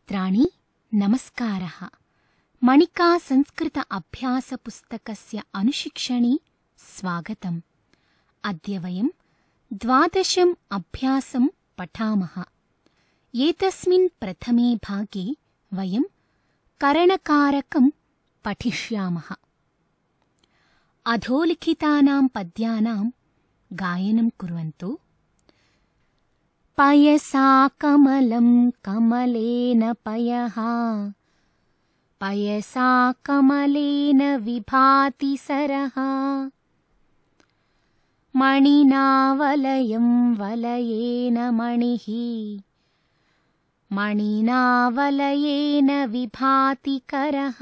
मित्राणि नमस्कारः। मणिका संस्कृत अभ्यासपुस्तकस्य अनुशिक्षणे स्वागतम्। अद्य वयं 12 अभ्यासं पठामः। एतस्मिन् प्रथमे भागे वयं करणकारकं पठिष्यामः। अधोलिखितानां पद्यानां गायनं कुर्वन्तु। पयसा कमलं कमलेन पयः, पयसा कमलेन विभाति सरः, मणिना वलयं वलयेन मणिः, मणिना वलयेन विभाति करः,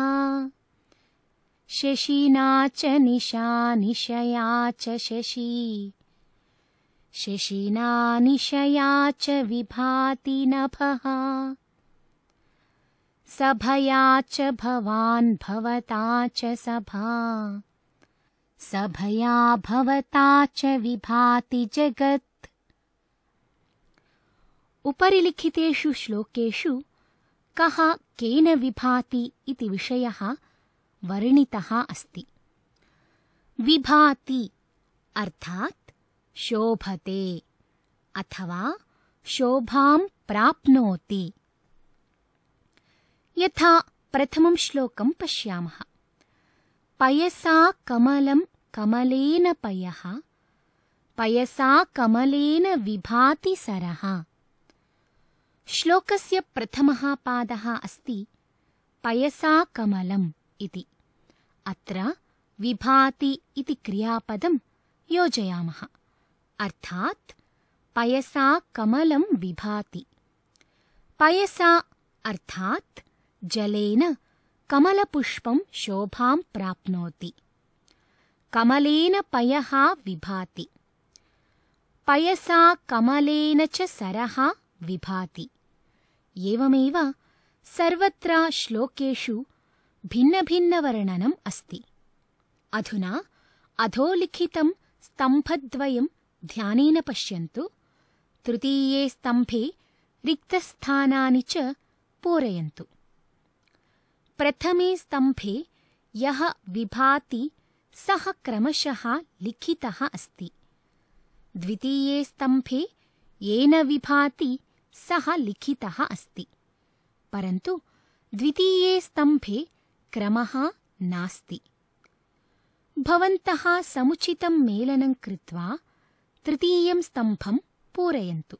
शशिना च निशा निशया च शशी, शशिना निशया च विभाति नभः, सभया च भवान् भवता च सभा, सभया भवता च विभाति जगत्। उपरि लिखितेषु श्लोकेषु कः केन विभाति इति विषयः वर्णितः अस्ति। विभाति अर्थात् शोभते अथवा शोभां प्राप्नोति। यथा प्रथमं श्लोकं पश्यामः। पयसा कमलं कमलेन पयः, पयसा कमलेन विभाति सरः। श्लोकस्य प्रथमः पादः अस्ति पयसा कमलम् इति। अत्र विभाति इति क्रियापदं योजयामः। अर्थात् पयसा कमलं विभाति। पयसा अर्थात् जलेन कमलपुष्पं शोभां प्राप्नोति। कमलेन पयः विभाति। पयसा कमलेन च सरः विभाति। एवमेव सर्वत्र श्लोकेषु भिन्नभिन्नवर्णनम् अस्ति। अधुना अधोलिखितं स्तम्भद्वयं ध्यानेन पश्यन्तु। तृतीये स्तम्भे रिक्तस्थानानि च पूरयन्तु। प्रथमे स्तम्भे यः विभाति सः क्रमशः लिखितः अस्ति। द्वितीये स्तम्भे येन विभाति सः लिखितः अस्ति। परन्तु द्वितीये स्तम्भे क्रमः नास्ति। भवन्तः समुचितं मेलनं कृत्वा तृतीयं स्तम्भं पूरयन्तु।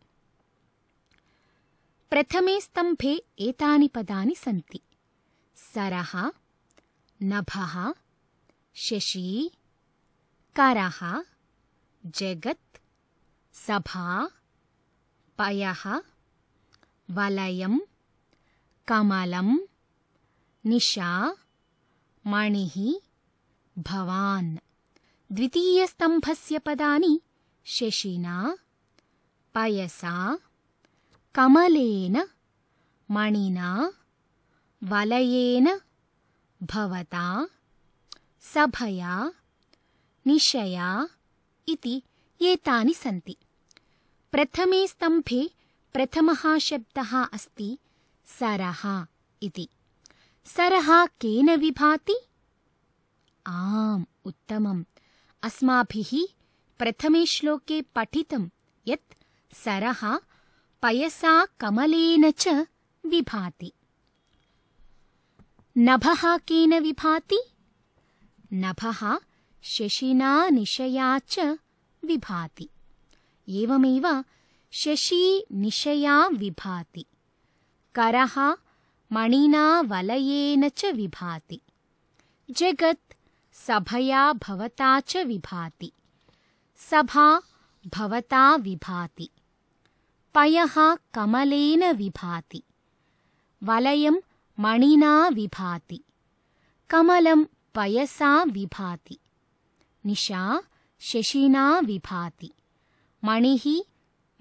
प्रथमे स्तम्भे एतानि पदानि सन्ति। सरः, नभः, शशी, करः, जगत्, सभा, पयः, वलयं, कमलं, निशा, मणिः, भवान्। द्वितीयस्तम्भस्य पदानि शशिना, पयसा, कमलेन, मणिना, वलयेन, भवता, सभया, निशया इति एतानि सन्ति। प्रथमे स्तम्भे प्रथमः शब्दः अस्ति सरः इति। सरः केन विभाति? आम्, उत्तमम्। अस्माभिः प्रथमे श्लोके पठितं यत् सरः पयसा कमलेन च विभाति। नभः केन विभाति? नभः शशिना निशया च विभाति। एवमेव शशी निशया विभाति। करः मणिना वलयेन च विभाति। जगत् सभया भवता च विभाति। सभा भवता विभाति। पयः कमलेन विभाति। वलयं मणिना विभाति। कमलं पयसा विभाति। निशा शशिना विभाति। मणिः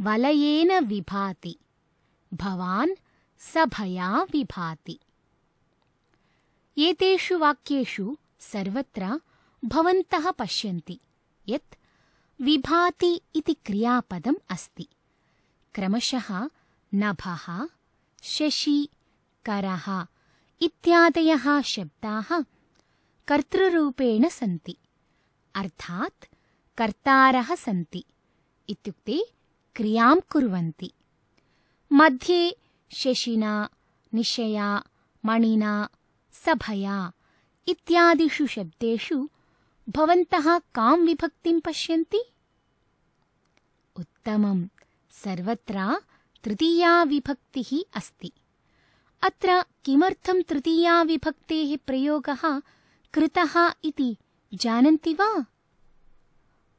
वलयेन विभाति। भवान् सभया विभाति। एतेषु वाक्येषु सर्वत्र भवन्तः पश्यन्ति यत् विभाति इति क्रियापदम् अस्ति। क्रमशः नभः, शशी, करः इत्यादयः शब्दाः कर्तृरूपेण सन्ति, अर्थात् कर्तारः सन्ति, इत्युक्ते क्रियां कुर्वन्ति। मध्ये शशिना, निशया, मणिना, सभया इत्यादिषु शब्देषु भवन्तः कां विभक्तिं पश्यन्ति? उत्तमम्, सर्वत्र तृतीया विभक्तिः अस्ति। अत्र किमर्थं तृतीया विभक्तेः प्रयोगः कृतः इति जानन्ति वा?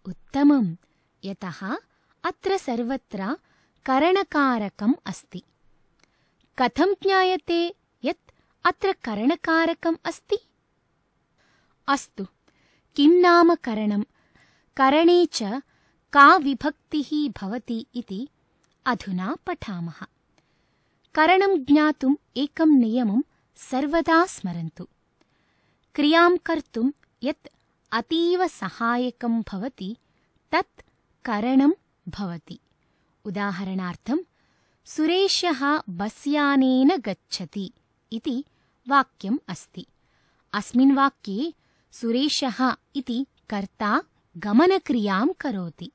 उत्तमम्, यतः अत्र सर्वत्र करणकारकम् अस्ति। कथं ज्ञायते यत् अत्र करणकारकम् अस्ति? अस्तु, किं नाम करणं, करणे च का विभक्तिः भवति इति अधुना पठामः। करणं ज्ञातुम् एकं नियमं सर्वदा स्मरन्तु। क्रियां कर्तुं यत् अतीव सहायकं भवति तत् करणं भवति। उदाहरणार्थं, सुरेशः बस्यानेन गच्छति इति वाक्यम् अस्ति। अस्मिन् वाक्ये सुरेशः इति कर्ता गमनक्रियां करोति।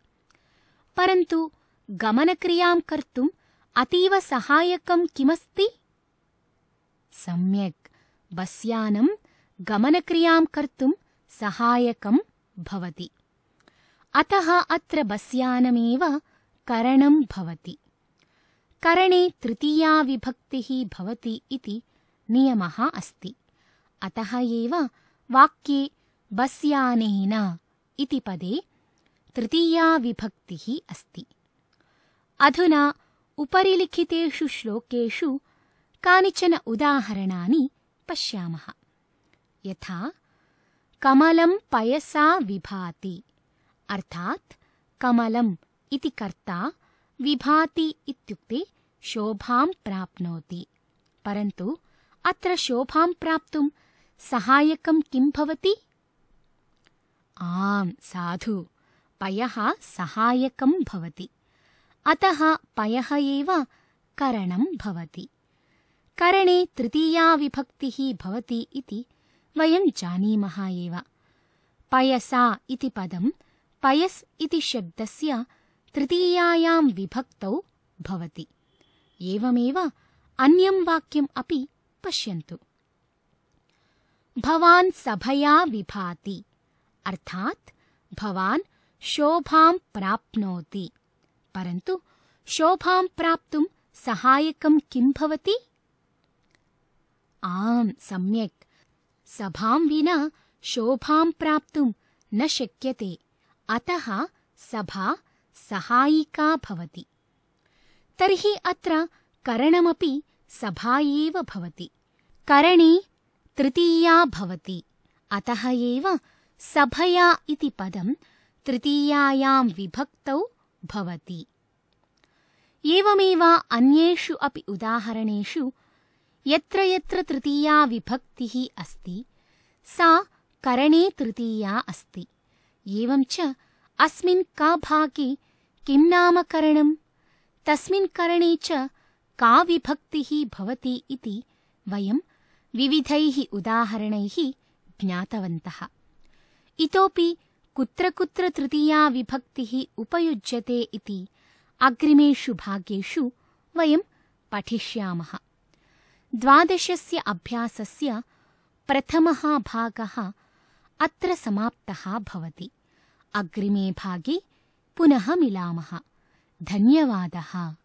परन्तु गमनक्रियां कर्तुम् अतीव सहायकं किमस्ति? सम्यक्, बस्यानं गमनक्रियां कर्तुं सहायकं भवति। अतः अत्र बस्यानमेव करणं भवति। करणे तृतीया विभक्तिः भवति इति नियमः अस्ति। अतः एव वाक्ये बस्यानेन इति पदे तृतीया विभक्तिः अस्ति। अधुना उपरिलिखितेषु श्लोकेषु कानिचन उदाहरणानि पश्यामः। यथा कमलं पयसा विभाति, अर्थात् कमलम् इति कर्ता, विभाति इत्युक्ते शोभां प्राप्नोति। परन्तु अत्र शोभां प्राप्तुं सहायकं किं भवति? आम्, साधु, पयः सहायकं भवति। अतः पयः एव करणं भवति। करणे तृतीया विभक्तिः भवति इति वयं जानीमः एव। पयसा इति पदं पयस् इति शब्दस्य तृतीयायां विभक्तौ भवति। एवमेव अन्यं वाक्यम् अपि पश्यन्तु। भवान् सभया विभाति, अर्थात् भवान् शोभां प्राप्नोति। परन्तु शोभां प्राप्तुं सहायकं किं भवति? आम्, सम्यक्, सभां विना शोभां प्राप्तुं न शक्यते। अतः सभा सहायिका भवति। तर्हि अत्र करणमपि सभा एव भवति। करणे तृतीया भवति। अतः एव सभया इति पदं तृतीयायां विभक्तौ भवति। एवमेव अन्येषु अपि उदाहरणेषु यत्र यत्र तृतीया विभक्तिः अस्ति सा करणे तृतीया अस्ति। एवं च अस्मिन् का भागे किं नाम करणं, तस्मिन् करणे च का विभक्तिः भवति इति वयं विविधैः उदाहरणैः ज्ञातवन्तः। इतोपि कुत्र कुत्र तृतीया विभक्तिः उपयुज्यते इति अग्रिमेषु भागेषु वयं पठिष्यामः। द्वादशस्य अभ्यासस्य प्रथमः भागः अत्र समाप्तः भवति। अग्रिमे भागे पुनः मिलामः। धन्यवादः।